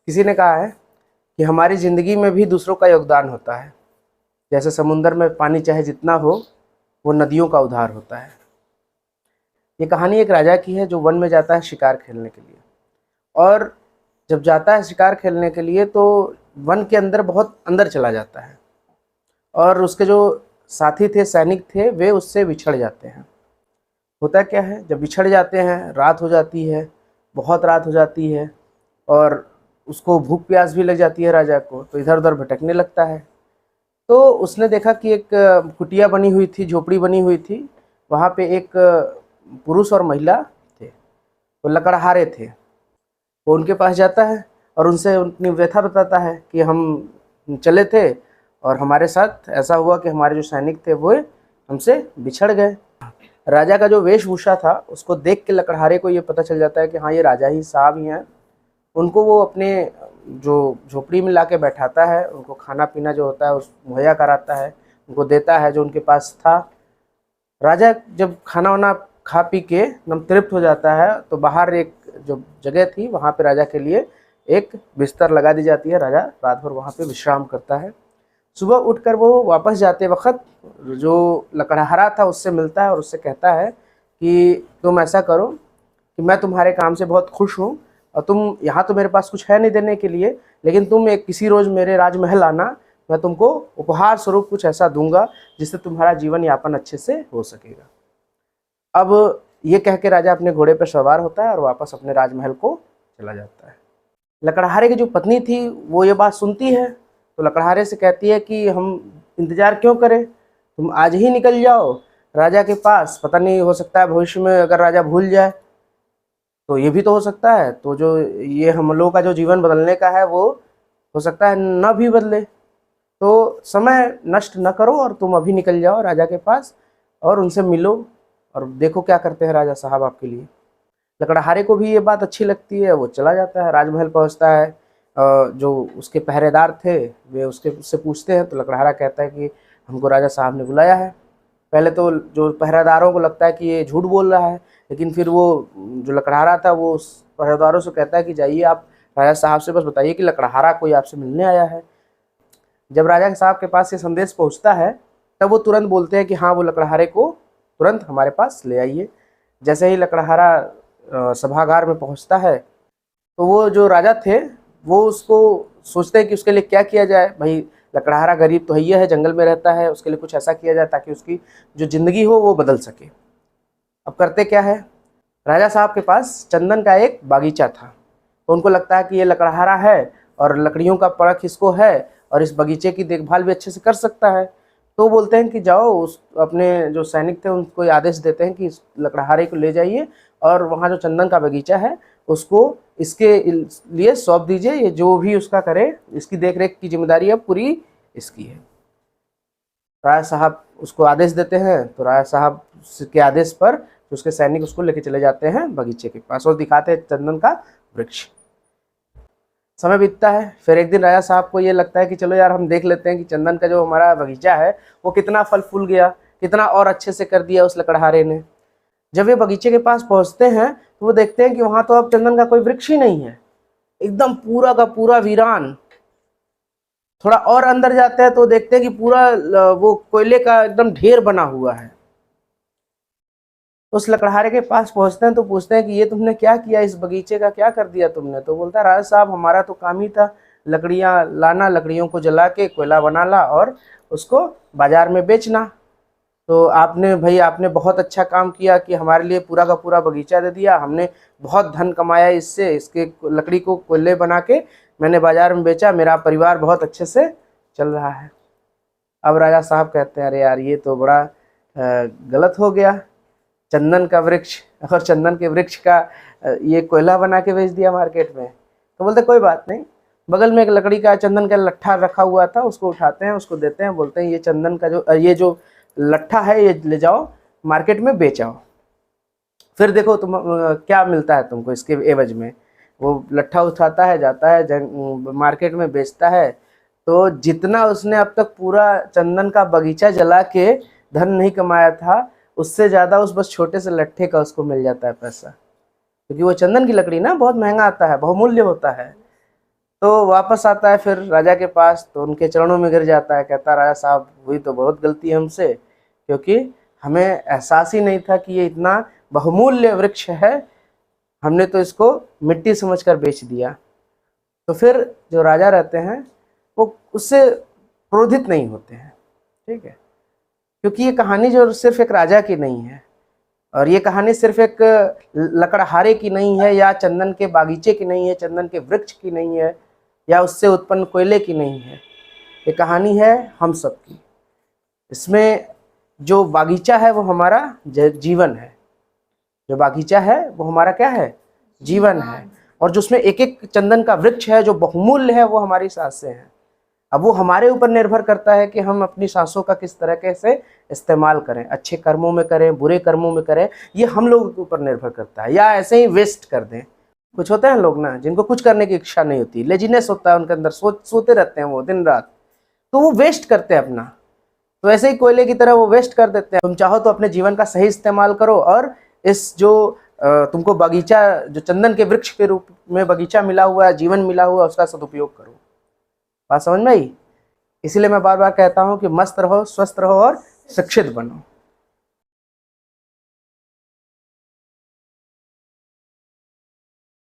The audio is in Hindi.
किसी ने कहा है कि हमारी ज़िंदगी में भी दूसरों का योगदान होता है। जैसे समुंदर में पानी चाहे जितना हो, वो नदियों का उद्धार होता है। ये कहानी एक राजा की है जो वन में जाता है शिकार खेलने के लिए। और जब जाता है शिकार खेलने के लिए तो वन के अंदर बहुत अंदर चला जाता है और उसके जो साथी थे, सैनिक थे, वे उससे बिछड़ जाते हैं। होता क्या है, जब बिछड़ जाते हैं रात हो जाती है, बहुत रात हो जाती है और उसको भूख प्यास भी लग जाती है राजा को, तो इधर उधर भटकने लगता है। तो उसने देखा कि एक कुटिया बनी हुई थी, झोपड़ी बनी हुई थी। वहाँ पे एक पुरुष और महिला थे, वो लकड़हारे थे। वो उनके पास जाता है और उनसे अपनी व्यथा बताता है कि हम चले थे और हमारे साथ ऐसा हुआ कि हमारे जो सैनिक थे वो हमसे बिछड़ गए। राजा का जो वेशभूषा था उसको देख के लकड़हारे को ये पता चल जाता है कि हाँ, ये राजा ही साहब ही हैं। उनको वो अपने जो झोपड़ी में लाके बैठाता है, उनको खाना पीना जो होता है उस मुहैया कराता है, उनको देता है जो उनके पास था। राजा जब खाना वाना खा पी के एकदम तृप्त हो जाता है तो बाहर एक जो जगह थी वहाँ पे राजा के लिए एक बिस्तर लगा दी जाती है। राजा रात भर वहाँ पे विश्राम करता है। सुबह उठकर वो वापस जाते वक्त जो लकड़हारा था उससे मिलता है और उससे कहता है कि तुम ऐसा करो कि मैं तुम्हारे काम से बहुत खुश हूँ और तुम यहाँ तो मेरे पास कुछ है नहीं देने के लिए, लेकिन तुम एक किसी रोज़ मेरे राजमहल आना, मैं तुमको उपहार स्वरूप कुछ ऐसा दूंगा जिससे तुम्हारा जीवन यापन अच्छे से हो सकेगा। अब ये कह के राजा अपने घोड़े पर सवार होता है और वापस अपने राजमहल को चला जाता है। लकड़हारे की जो पत्नी थी वो ये बात सुनती है तो लकड़हारे से कहती है कि हम इंतज़ार क्यों करें, तुम आज ही निकल जाओ राजा के पास। पता नहीं, हो सकता है भविष्य में अगर राजा भूल जाए तो ये भी तो हो सकता है, तो जो ये हम लोगों का जो जीवन बदलने का है वो हो सकता है न भी बदले। तो समय नष्ट न करो और तुम अभी निकल जाओ राजा के पास और उनसे मिलो और देखो क्या करते हैं राजा साहब आपके लिए। लकड़हारे को भी ये बात अच्छी लगती है, वो चला जाता है, राजमहल पहुंचता है। जो उसके पहरेदार थे वे उससे पूछते हैं तो लकड़हारा कहता है कि हमको राजा साहब ने बुलाया है। पहले तो जो पहरेदारों को लगता है कि ये झूठ बोल रहा है, लेकिन फिर वो जो लकड़हारा था वो उस पहरेदारों से कहता है कि जाइए आप राजा साहब से बस बताइए कि लकड़हारा कोई आपसे मिलने आया है। जब राजा साहब के पास ये संदेश पहुंचता है तब वो तुरंत बोलते हैं कि हाँ, वो लकड़हारे को तुरंत हमारे पास ले आइए। जैसे ही लकड़हारा सभागार में पहुंचता है तो वो जो राजा थे वो उसको सोचते हैं कि उसके लिए क्या किया जाए। भाई लकड़हारा गरीब तो है, जंगल में रहता है, उसके लिए कुछ ऐसा किया जाए ताकि उसकी जो ज़िंदगी हो वो बदल सके। अब करते क्या है, राजा साहब के पास चंदन का एक बागीचा था, तो उनको लगता है कि ये लकड़हारा है और लकड़ियों का परख इसको है और इस बगीचे की देखभाल भी अच्छे से कर सकता है। तो बोलते हैं कि जाओ, उस अपने जो सैनिक थे उनको आदेश देते हैं कि इस लकड़हारे को ले जाइए और वहाँ जो चंदन का बगीचा है उसको इसके लिए सौंप दीजिए, ये जो भी उसका करे, इसकी देखरेख की जिम्मेदारी अब पूरी इसकी है। राजा साहब उसको आदेश देते हैं तो राजा साहब के आदेश पर उसके सैनिक उसको लेके चले जाते हैं बगीचे के पास और दिखाते हैं चंदन का वृक्ष। समय बीतता है, फिर एक दिन राजा साहब को ये लगता है कि चलो यार हम देख लेते हैं कि चंदन का जो हमारा बगीचा है वो कितना फल फूल गया, कितना और अच्छे से कर दिया उस लकड़हारे ने। जब वे बगीचे के पास पहुंचते हैं तो वो देखते हैं कि वहां तो अब चंदन का कोई वृक्ष ही नहीं है, एकदम पूरा का पूरा वीरान। थोड़ा और अंदर जाते हैं तो देखते हैं कि पूरा वो कोयले का एकदम ढेर बना हुआ है। उस लकड़हारे के पास पहुंचते हैं तो पूछते हैं कि ये तुमने क्या किया, इस बगीचे का क्या कर दिया तुमने। तो बोलता है राजा साहब हमारा तो काम ही था लकड़ियाँ लाना, लकड़ियों को जला के कोयला बनाना और उसको बाजार में बेचना। तो आपने बहुत अच्छा काम किया कि हमारे लिए पूरा का पूरा बगीचा दे दिया, हमने बहुत धन कमाया इससे, इसके लकड़ी को कोयले बना के मैंने बाजार में बेचा, मेरा परिवार बहुत अच्छे से चल रहा है। अब राजा साहब कहते हैं अरे यार ये तो बड़ा गलत हो गया, चंदन का वृक्ष और चंदन के वृक्ष का ये कोयला बना के बेच दिया मार्केट में। तो बोलते कोई बात नहीं, बगल में एक लकड़ी का चंदन का लट्ठा रखा हुआ था, उसको उठाते हैं, उसको देते हैं, बोलते हैं ये चंदन का ये जो लट्ठा है ये ले जाओ मार्केट में बेच आओ, फिर देखो तुम क्या मिलता है तुमको इसके एवज में। वो लट्ठा उठाता है, जाता है मार्केट में बेचता है। तो जितना उसने अब तक पूरा चंदन का बगीचा जला के धन नहीं कमाया था उससे ज़्यादा उस बस छोटे से लट्ठे का उसको मिल जाता है पैसा, क्योंकि वो चंदन की लकड़ी ना बहुत महंगा आता है, बहुमूल्य होता है। तो वापस आता है फिर राजा के पास, तो उनके चरणों में गिर जाता है, कहता राजा साहब हुई तो बहुत गलती है हमसे, क्योंकि हमें एहसास ही नहीं था कि ये इतना बहुमूल्य वृक्ष है, हमने तो इसको मिट्टी समझकर बेच दिया। तो फिर जो राजा रहते हैं वो उससे क्रोधित नहीं होते हैं, ठीक है, क्योंकि ये कहानी जो सिर्फ एक राजा की नहीं है, और ये कहानी सिर्फ एक लकड़हारे की नहीं है, या चंदन के बागीचे की नहीं है, चंदन के वृक्ष की नहीं है, या उससे उत्पन्न कोयले की नहीं है। ये कहानी है हम सब की। इसमें जो बागीचा है वो हमारा जीवन है, जो बागीचा है वो हमारा क्या है, जीवन है। और जो उसमें एक एक चंदन का वृक्ष है जो बहुमूल्य है, वो हमारी सांसें हैं। अब वो हमारे ऊपर निर्भर करता है कि हम अपनी सांसों का किस तरीके से इस्तेमाल करें, अच्छे कर्मों में करें, बुरे कर्मों में करें, ये हम लोगों के ऊपर निर्भर करता है, या ऐसे ही वेस्ट कर दें। कुछ होते हैं लोग ना जिनको कुछ करने की इच्छा नहीं होती, लेजीनेस होता है उनके अंदर, सोते रहते हैं वो दिन रात, तो वो वेस्ट करते हैं अपना। तो ऐसे ही कोयले की तरह वो वेस्ट कर देते हैं। तुम चाहो तो अपने जीवन का सही इस्तेमाल करो, और इस जो तुमको बगीचा, जो चंदन के वृक्ष के रूप में बगीचा मिला हुआ है, जीवन मिला हुआ है, उसका सदुपयोग करो। बात समझ में आई? इसीलिए मैं बार बार कहता हूँ कि मस्त रहो, स्वस्थ रहो और शिक्षित बनो।